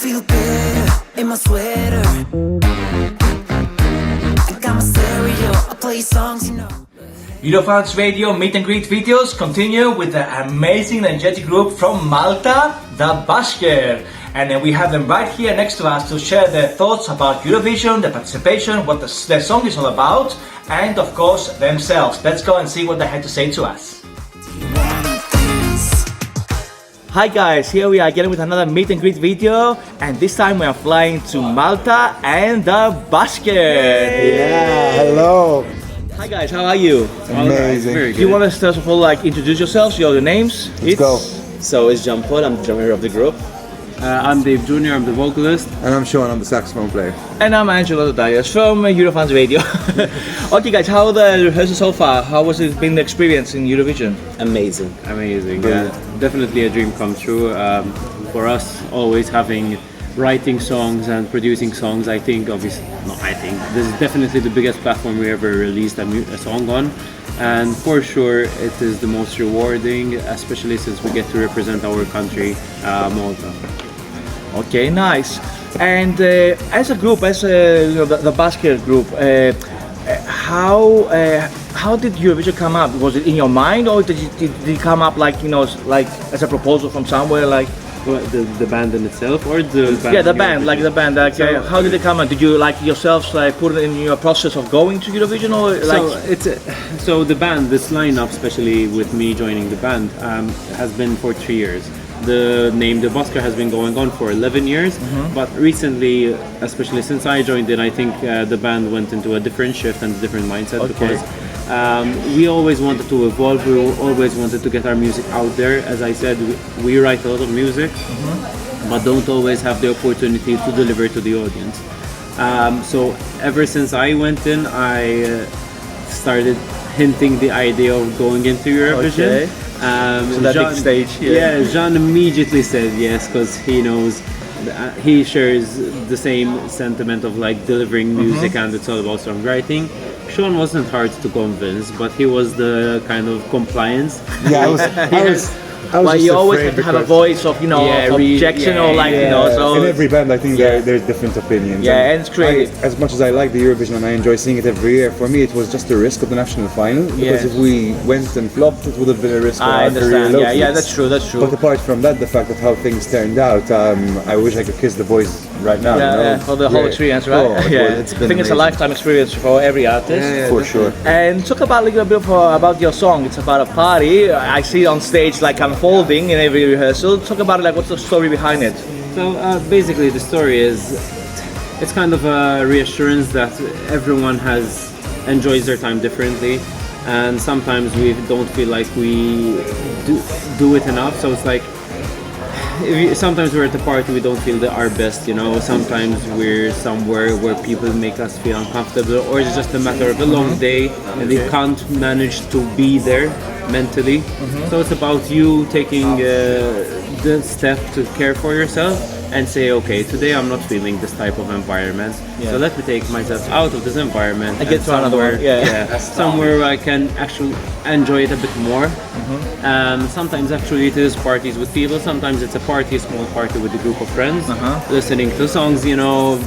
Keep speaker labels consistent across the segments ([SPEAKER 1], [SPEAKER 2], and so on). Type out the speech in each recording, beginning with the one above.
[SPEAKER 1] feel better in my sweater. I got my stereo, I play songs, you know.
[SPEAKER 2] Eurofans Radio meet and greet videos continue with the amazing energetic group from Malta, the Busker. And we have them right here next to us to share their thoughts about Eurovision, their participation, what their song is all about, and of course themselves. Let's go and see what they had to say to us. Hi guys, here we are again with another meet and greet video, and this time we are flying to Malta and the Busker.
[SPEAKER 3] Yeah, hello.
[SPEAKER 2] Hi guys, how are you?
[SPEAKER 3] Amazing.
[SPEAKER 2] Do you want to first of all introduce yourselves, your names?
[SPEAKER 3] Let's go.
[SPEAKER 4] So it's Jean-Paul, I'm the drummer of the group.
[SPEAKER 5] I'm Dave Jr., I'm the vocalist.
[SPEAKER 3] And I'm Sean, I'm the saxophone player.
[SPEAKER 2] And I'm Angelo Dias from Eurofans Radio. Okay guys, how the rehearsal so far? How was it been the experience in Eurovision?
[SPEAKER 4] Amazing.
[SPEAKER 5] Amazing, yeah. Definitely a dream come true. For us, always writing songs and producing songs, this is definitely the biggest platform we ever released a song on. And for sure, it is the most rewarding, especially since we get to represent our country, Malta.
[SPEAKER 2] Okay, nice. And as a group, the Busker group, how did Eurovision come up? Was it in your mind, or did it come up as a proposal from somewhere, like?
[SPEAKER 5] The band in itself, or the band?
[SPEAKER 2] Yeah, the band. How did it come up? Did you yourselves put it in your process of going to Eurovision, or
[SPEAKER 5] So the band, this lineup, especially with me joining the band, has been for 3 years. The name The Busker has been going on for 11 years, but recently, especially since I joined it, I think the band went into a different shift and a different mindset, because we always wanted to evolve, we always wanted to get our music out there. As I said, we write a lot of music, but don't always have the opportunity to deliver to the audience. So ever since I went in, I started hinting the idea of going into Eurovision.
[SPEAKER 2] Okay. So that big stage,
[SPEAKER 5] yeah. Jean immediately said yes, because he knows, he shares the same sentiment of delivering music, and it's all about songwriting. Sean wasn't hard to convince, but he was the kind of compliance.
[SPEAKER 3] Yeah, I was
[SPEAKER 2] you always have to have a voice of objection, So
[SPEAKER 3] in every band, I think there's different opinions.
[SPEAKER 2] Yeah, and it's great.
[SPEAKER 3] As much as I like the Eurovision and I enjoy seeing it every year, for me it was just a risk of the national final. Because if we went and flopped, it would have been a risk.
[SPEAKER 2] I understand. Yeah, that's true.
[SPEAKER 3] But apart from that, the fact that how things turned out, I wish I could kiss the boys right now.
[SPEAKER 2] For the whole experience, right?
[SPEAKER 3] It's been
[SPEAKER 2] I think it's a lifetime experience for every artist.
[SPEAKER 3] For sure.
[SPEAKER 2] And talk about a little bit about your song. It's about a party. I see it on stage unfolding in every rehearsal. Talk about what's the story behind it.
[SPEAKER 5] So basically the story is, it's kind of a reassurance that everyone enjoys their time differently, and sometimes we don't feel like we do it enough. So it's sometimes we're at the party, we don't feel our best, sometimes we're somewhere where people make us feel uncomfortable, or it's just a matter of a long day and we can't manage to be there mentally. So it's about you taking the step to care for yourself and say, okay, today I'm not feeling this type of environment, so let me take myself out of this environment
[SPEAKER 2] and get to another one.
[SPEAKER 5] Somewhere where I can actually enjoy it a bit more. Sometimes actually it is parties with people, sometimes it's a small party with a group of friends, listening to songs,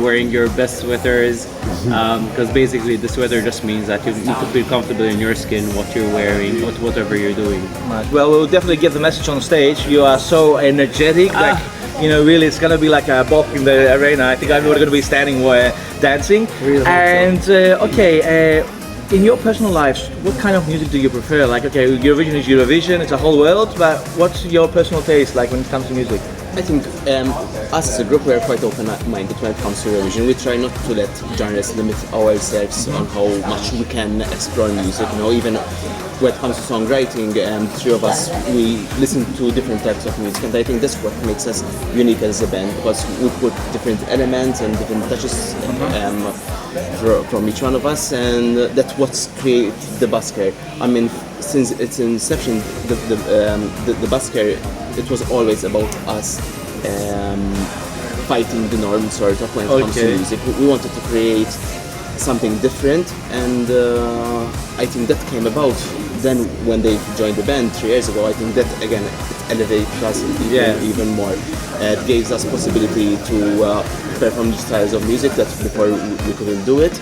[SPEAKER 5] wearing your best sweaters, because basically the sweater just means that you need to feel comfortable in your skin, what you're wearing, whatever you're doing.
[SPEAKER 2] Well, we'll definitely get the message on stage. You are so energetic, really it's gonna be like a bop in the arena. I think everyone's gonna be standing dancing.
[SPEAKER 5] Really
[SPEAKER 2] in your personal lives, what kind of music do you prefer? Eurovision is Eurovision, it's a whole world, but what's your personal taste when it comes to music?
[SPEAKER 4] I think us as a group, we are quite open-minded when it comes to Eurovision. We try not to let genres limit ourselves on how much we can explore music. Even when it comes to songwriting, the three of us, we listen to different types of music, and I think that's what makes us unique as a band, because we put different elements and different touches from each one of us, and that's what's created the Busker. Since its inception, the Busker, it was always about us fighting the norm, sort of, when it comes to music. We wanted to create something different, and I think that came about then when they joined the band 3 years ago, I think that again it elevated us even more. It gave us possibility to perform these styles of music that before we couldn't do it.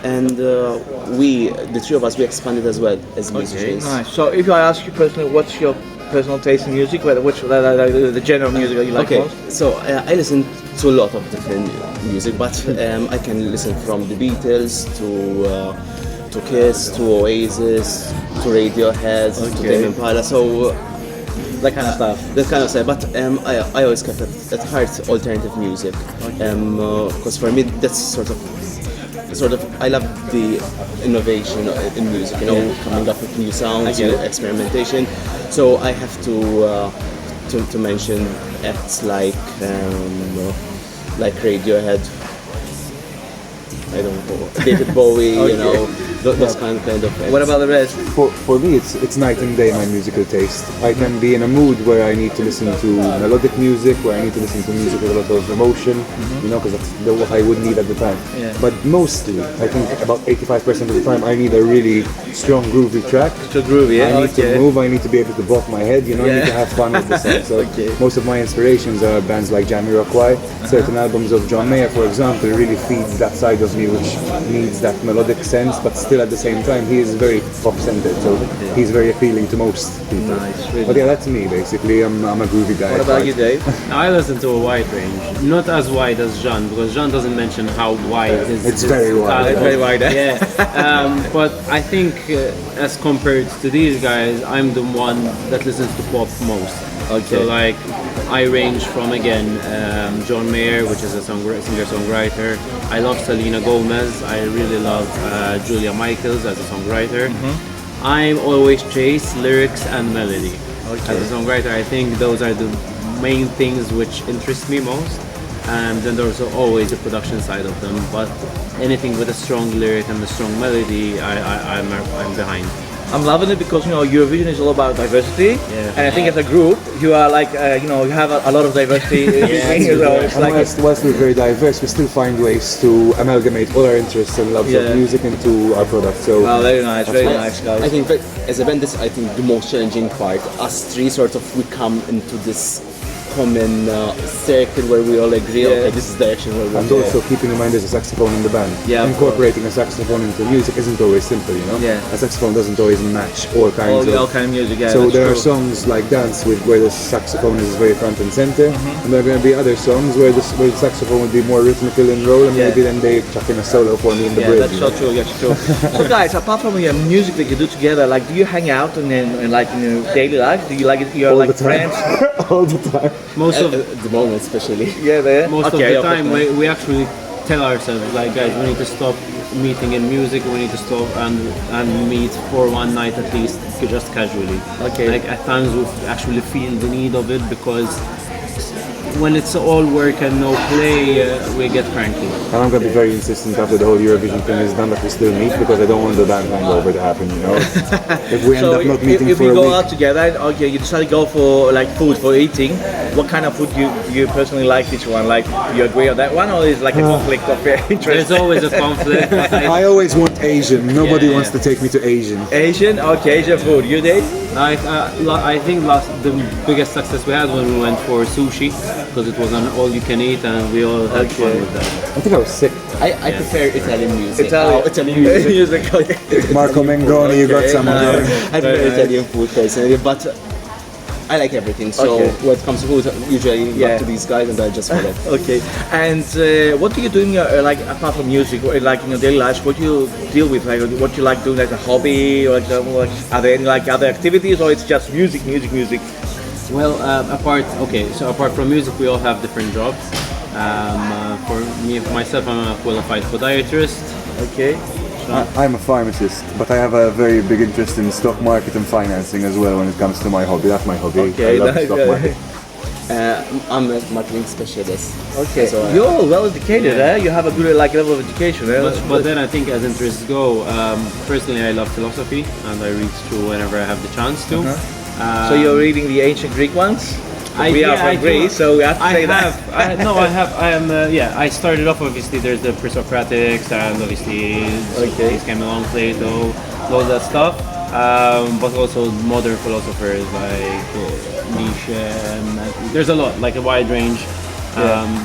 [SPEAKER 4] And the three of us, we expanded as well as musicians.
[SPEAKER 6] Nice. So if I ask you personally, what's your personal taste in music? Which the genre of music that you like most?
[SPEAKER 4] So I listen to a lot of different music, but I can listen from the Beatles to Kiss, to Oasis, to Radiohead, to Tame Impala. So
[SPEAKER 6] That kind of stuff.
[SPEAKER 4] that kind of stuff. But I always kept at heart alternative music, because for me that's sort of I love the innovation in music. Coming up with new sounds, experimentation. So I have to mention acts like Radiohead. I don't know, David Bowie, those kind of acts.
[SPEAKER 6] What about the rest?
[SPEAKER 3] For me, it's night and day, my musical taste. I can be in a mood where I need to listen to melodic music, where I need to listen to music with a lot of emotion, because that's what I would need at the time.
[SPEAKER 6] Yeah.
[SPEAKER 3] But mostly, I think about 85% of the time, I need a really strong groovy track.
[SPEAKER 6] To groove, yeah.
[SPEAKER 3] I need to move, I need to be able to bop my head, I need to have fun with the song. So most of my inspirations are bands like Jamiroquai. Certain albums of John Mayer, for example, really feeds that side of me, which needs that melodic sense, but still at the same time he is very pop-centered, so he's very appealing to most people.
[SPEAKER 6] Nice, really.
[SPEAKER 3] But yeah, that's me basically. I'm a groovy guy.
[SPEAKER 6] What about you, Dave?
[SPEAKER 5] I listen to a wide range, not as wide as Jean, because Jean doesn't mention how wide his.
[SPEAKER 3] It's very wide.
[SPEAKER 6] It's very wide.
[SPEAKER 5] Yeah, but I think as compared to these guys, I'm the one that listens to pop most. So like, I range from John Mayer, which is a singer-songwriter. I love Selena Gomez. I really love Julia Michaels as a songwriter. I'm always chase lyrics and melody. As a songwriter, I think those are the main things which interest me most. And then there's always the production side of them. But anything with a strong lyric and a strong melody, I'm behind.
[SPEAKER 6] I'm loving it because Eurovision is all about diversity, and I think as a group you are like you have a lot of diversity. It's like
[SPEAKER 3] whilst we're very diverse, we still find ways to amalgamate all our interests and loves of music into our product. So
[SPEAKER 6] very nice, guys.
[SPEAKER 4] I think that as a band, this I think the most challenging part. Us three we come into this common circle where we all agree, okay, this is the direction where we're
[SPEAKER 3] and also keeping in mind there's a saxophone in the band. Incorporating a saxophone into music isn't always simple, A saxophone doesn't always match all kinds
[SPEAKER 6] of music.
[SPEAKER 3] So there are songs like Dance where the saxophone is very front and center, and there are going to be other songs where the saxophone will be more rhythmical in role, and maybe then they chuck in a solo for me in the bridge.
[SPEAKER 6] That's so true. That's true. So guys, apart from your music that you do together, like, do you hang out in your daily life? Do you like it? You're like friends
[SPEAKER 3] all the time.
[SPEAKER 5] Most of
[SPEAKER 4] the moment, especially.
[SPEAKER 5] Most of the time, we actually tell ourselves, like, guys, we need to stop meeting in music. We need to stop and meet for one night at least, just casually. Like at times we actually feel the need of it because when it's all work and no play, we get cranky.
[SPEAKER 3] And I'm going to be very insistent after the whole Eurovision thing is done that we still meet, because I don't want the band hangover to happen, If we end up not meeting
[SPEAKER 6] if
[SPEAKER 3] for
[SPEAKER 6] we
[SPEAKER 3] a
[SPEAKER 6] go
[SPEAKER 3] week.
[SPEAKER 6] out together, you decide to go for like food for eating, what kind of food do you personally like each one? Like, do you agree on that one, or is like a conflict of interest?
[SPEAKER 5] There's always a conflict.
[SPEAKER 3] I always want Asian. Nobody wants to take me to Asian.
[SPEAKER 6] Asian? Okay, Asian food. You Dave?
[SPEAKER 5] I think the biggest success we had when we went for sushi, because it was an all-you-can-eat and we all had fun with that.
[SPEAKER 3] I think I was sick.
[SPEAKER 4] I prefer Italian music.
[SPEAKER 6] Italian music. Okay.
[SPEAKER 3] Marco Mengoni, you got some of them.
[SPEAKER 4] I prefer Italian food personally, but I like everything. So when it comes to food, usually look to these guys and I just follow.
[SPEAKER 6] Okay. And what do you do in your like apart from music, or like in your daily life? What do you deal with? Like, what you like doing as a hobby, or like are there any like other activities, or it's just music?
[SPEAKER 5] Well, apart from music, we all have different jobs. For myself, I'm a qualified podiatrist.
[SPEAKER 6] Okay.
[SPEAKER 3] I'm a pharmacist, but I have a very big interest in stock market and financing as well when it comes to my hobby. That's my hobby.
[SPEAKER 6] Okay,
[SPEAKER 3] I love stock market.
[SPEAKER 4] I'm a marketing specialist.
[SPEAKER 6] Okay,
[SPEAKER 4] so,
[SPEAKER 6] you're well educated, You have a good level of education,
[SPEAKER 5] But then I think as interests go, personally I love philosophy and I read through whenever I have the chance to.
[SPEAKER 6] So you're reading the ancient Greek ones? We are from Greece, so we have to say that.
[SPEAKER 5] I started off, obviously, there's the pre-Socratics, and obviously Socrates came along, Plato, all that stuff. but also modern philosophers like Nietzsche. There's a lot, like a wide range.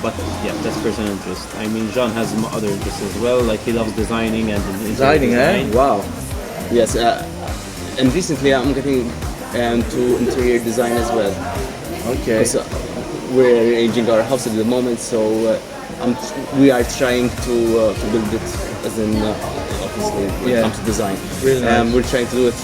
[SPEAKER 5] But yeah, that's personal interest. I mean, Jean has other interests as well. Like he loves designing and
[SPEAKER 6] Designing, eh? Wow.
[SPEAKER 4] Yes, and recently I'm getting to interior design as well.
[SPEAKER 6] Okay.
[SPEAKER 4] So we're arranging our house at the moment, so we are trying to build it as in obviously when it comes to design.
[SPEAKER 6] Really nice.
[SPEAKER 4] We're trying to do it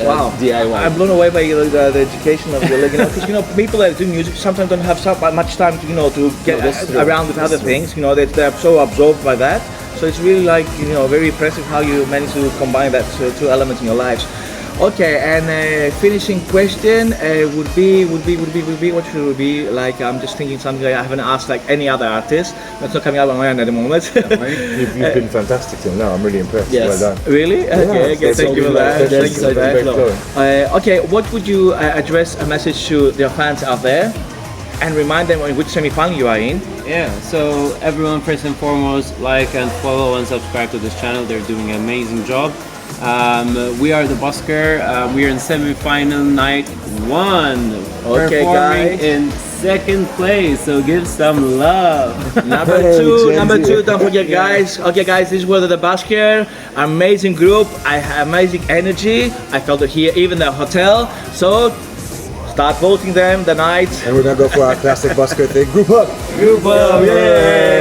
[SPEAKER 6] Wow,
[SPEAKER 4] DIY.
[SPEAKER 6] I'm blown away by the education of your, because people that do music sometimes don't have so much time to to get around with other things. They're so absorbed by that. So it's really like very impressive how you manage to combine that two elements in your lives. Okay, and finishing question would be what should it be? Like I'm just thinking something I haven't asked like any other artist. That's not coming out on my mind at the moment.
[SPEAKER 3] You've been fantastic till now. I'm really impressed.
[SPEAKER 4] Yes.
[SPEAKER 3] Well done.
[SPEAKER 6] Really? Okay, thank you for that. Thank you for that. Okay, what would you address a message to their fans out there and remind them in which semi-final you are in?
[SPEAKER 5] Yeah, so everyone, first and foremost, like and follow and subscribe to this channel. They're doing an amazing job. We are the Busker. We are in semi-final night 1.
[SPEAKER 6] Okay,
[SPEAKER 5] performing
[SPEAKER 6] guys.
[SPEAKER 5] in second place, so give some love.
[SPEAKER 6] Number two, don't forget, guys. Okay, guys, this was the Busker, amazing group. I have amazing energy. I felt it here, even the hotel. So start voting them the night.
[SPEAKER 3] And we're gonna go for our classic Busker thing. Group up!
[SPEAKER 6] Group up, yay!